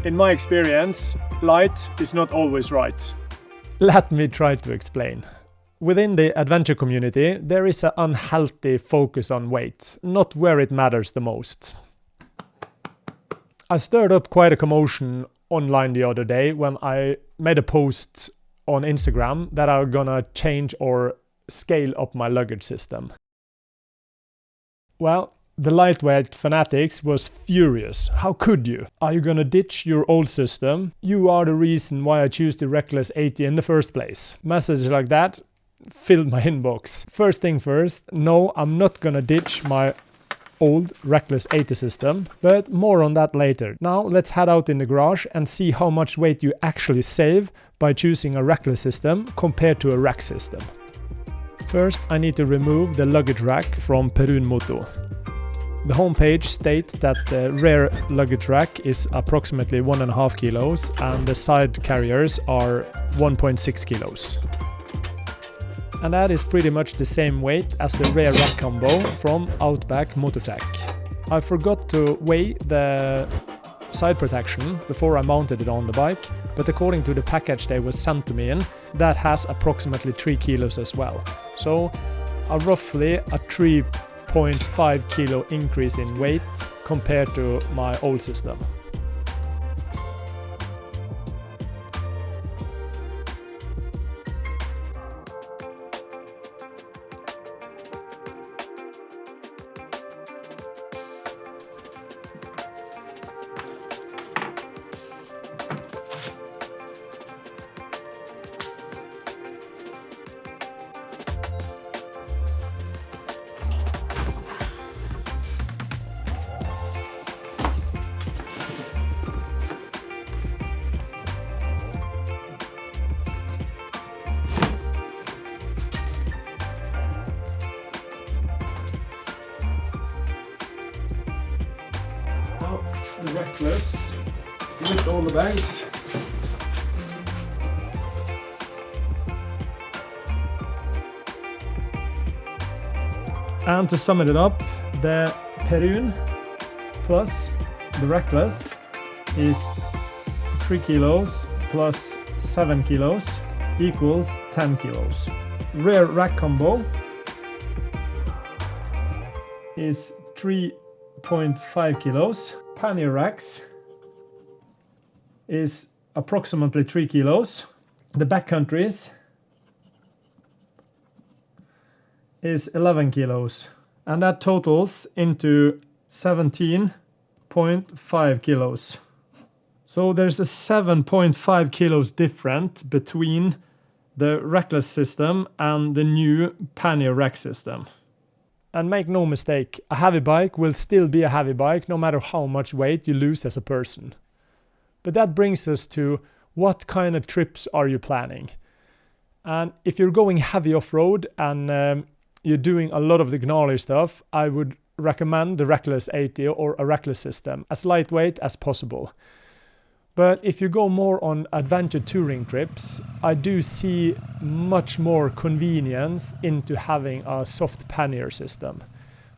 In my experience, light is not always right. Let me try to explain. Within the adventure community, there is an unhealthy focus on weight, not where it matters the most. I stirred up quite a commotion online the other day when I made a post on Instagram that I'm gonna change or scale up my luggage system. Well, the lightweight fanatics was furious. How could you? Are you gonna ditch your old system? You are the reason why I choose the Reckless 80 in the first place. Messages like that filled my inbox. First thing first, no, I'm not gonna ditch my old Reckless 80 system, but more on that later. Now let's head out in the garage and see how much weight you actually save by choosing a Reckless system compared to a rack system. First, I need to remove the luggage rack from Mosko Moto. The homepage states that the rear luggage rack is approximately 1.5 kilos and the side carriers are 1.6 kilos. And that is pretty much the same weight as the rear rack combo from Outback Motortech. I forgot to weigh the side protection before I mounted it on the bike, but according to the package they was sent to me in, that has approximately 3 kilos as well. So roughly a 3.5 kilo increase in weight compared to my old system. The Reckless with all the bags. And to sum it up, the Perun plus the Reckless is 3 kilos plus 7 kilos equals 10 kilos. Rear rack combo is 3.5 kilos. Pannier racks is approximately 3 kilos. The Backcountries is 11 kilos. And that totals into 17.5 kilos. So there's a 7.5 kilos difference between the Reckless system and the new Pannier rack system. And make no mistake, a heavy bike will still be a heavy bike no matter how much weight you lose as a person. But that brings us to what kind of trips are you planning? And if you're going heavy off-road and you're doing a lot of the gnarly stuff, I would recommend the Reckless 80 or a Reckless system, as lightweight as possible. But if you go more on adventure touring trips, I do see much more convenience into having a soft pannier system.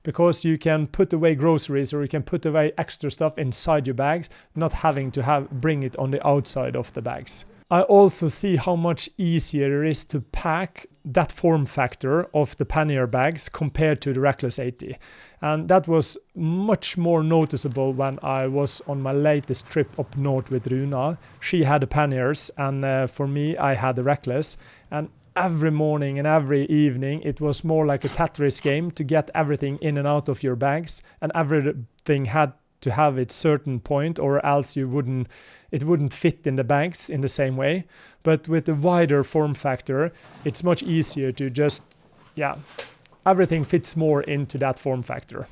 Because you can put away groceries or you can put away extra stuff inside your bags, not having to bring it on the outside of the bags. I also see how much easier it is to pack that form factor of the pannier bags compared to the Reckless 80. And that was much more noticeable when I was on my latest trip up north with Runa. She had the panniers and for me I had the Reckless. And every morning and every evening it was more like a Tetris game to get everything in and out of your bags. And everything had to have its certain point or else it wouldn't fit in the bags in the same way. But with the wider form factor, it's much easier to just, everything fits more into that form factor.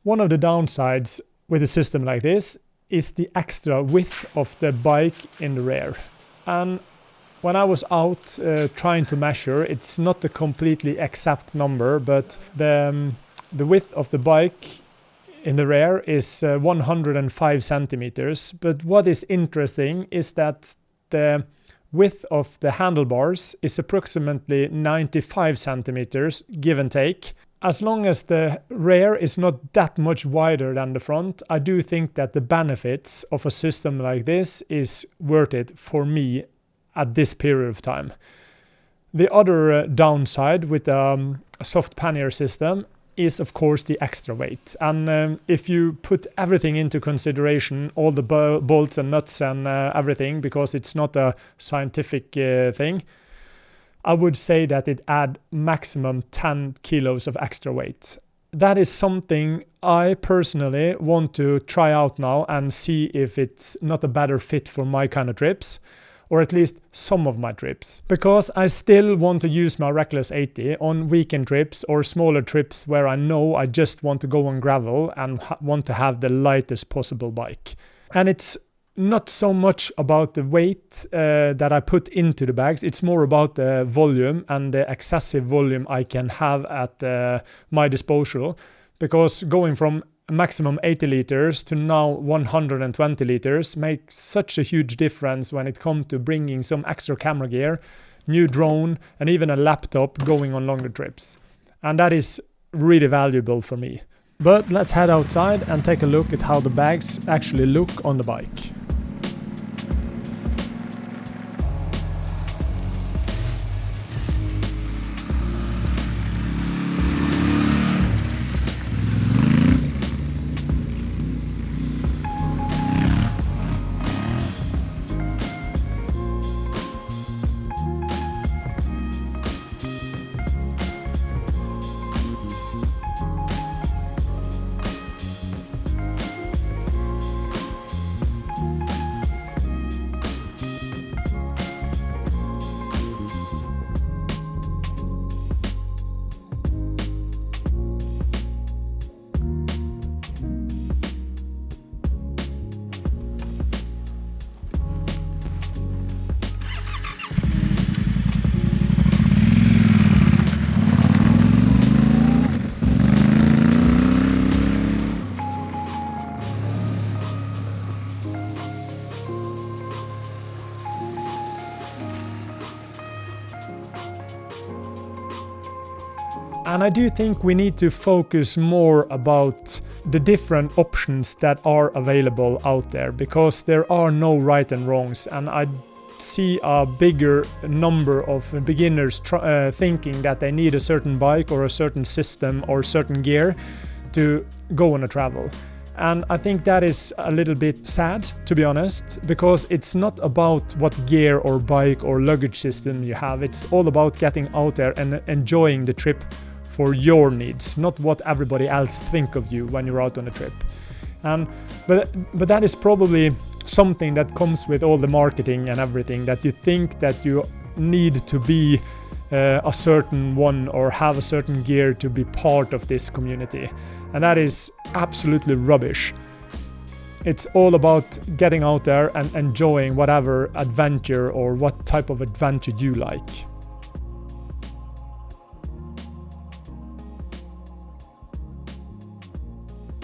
One of the downsides with a system like this is the extra width of the bike in the rear. And When I was out trying to measure, it's not a completely exact number, but the width of the bike in the rear is 105 centimeters. But what is interesting is that the width of the handlebars is approximately 95 centimeters, give and take. As long as the rear is not that much wider than the front, I do think that the benefits of a system like this is worth it for me at this period of time. The other downside with a soft pannier system is of course the extra weight. And if you put everything into consideration, all the bolts and nuts and everything, because it's not a scientific thing, I would say that it adds maximum 10 kilos of extra weight. That is something I personally want to try out now and see if it's not a better fit for my kind of trips, or at least some of my trips. Because I still want to use my Reckless 80 on weekend trips or smaller trips where I know I just want to go on gravel and want to have the lightest possible bike. And it's not so much about the weight that I put into the bags, it's more about the volume and the excessive volume I can have at my disposal. Because going from maximum 80 liters to now 120 liters makes such a huge difference when it comes to bringing some extra camera gear, new drone, and even a laptop going on longer trips. And that is really valuable for me. But let's head outside and take a look at how the bags actually look on the bike. And I do think we need to focus more about the different options that are available out there, because there are no right and wrongs. And I see a bigger number of beginners thinking that they need a certain bike or a certain system or certain gear to go on a travel. And I think that is a little bit sad, to be honest, because it's not about what gear or bike or luggage system you have. It's all about getting out there and enjoying the trip for your needs, not what everybody else think of you when you're out on a trip. But that is probably something that comes with all the marketing and everything, that you think that you need to be a certain one or have a certain gear to be part of this community. And that is absolutely rubbish. It's all about getting out there and enjoying whatever adventure or what type of adventure you like.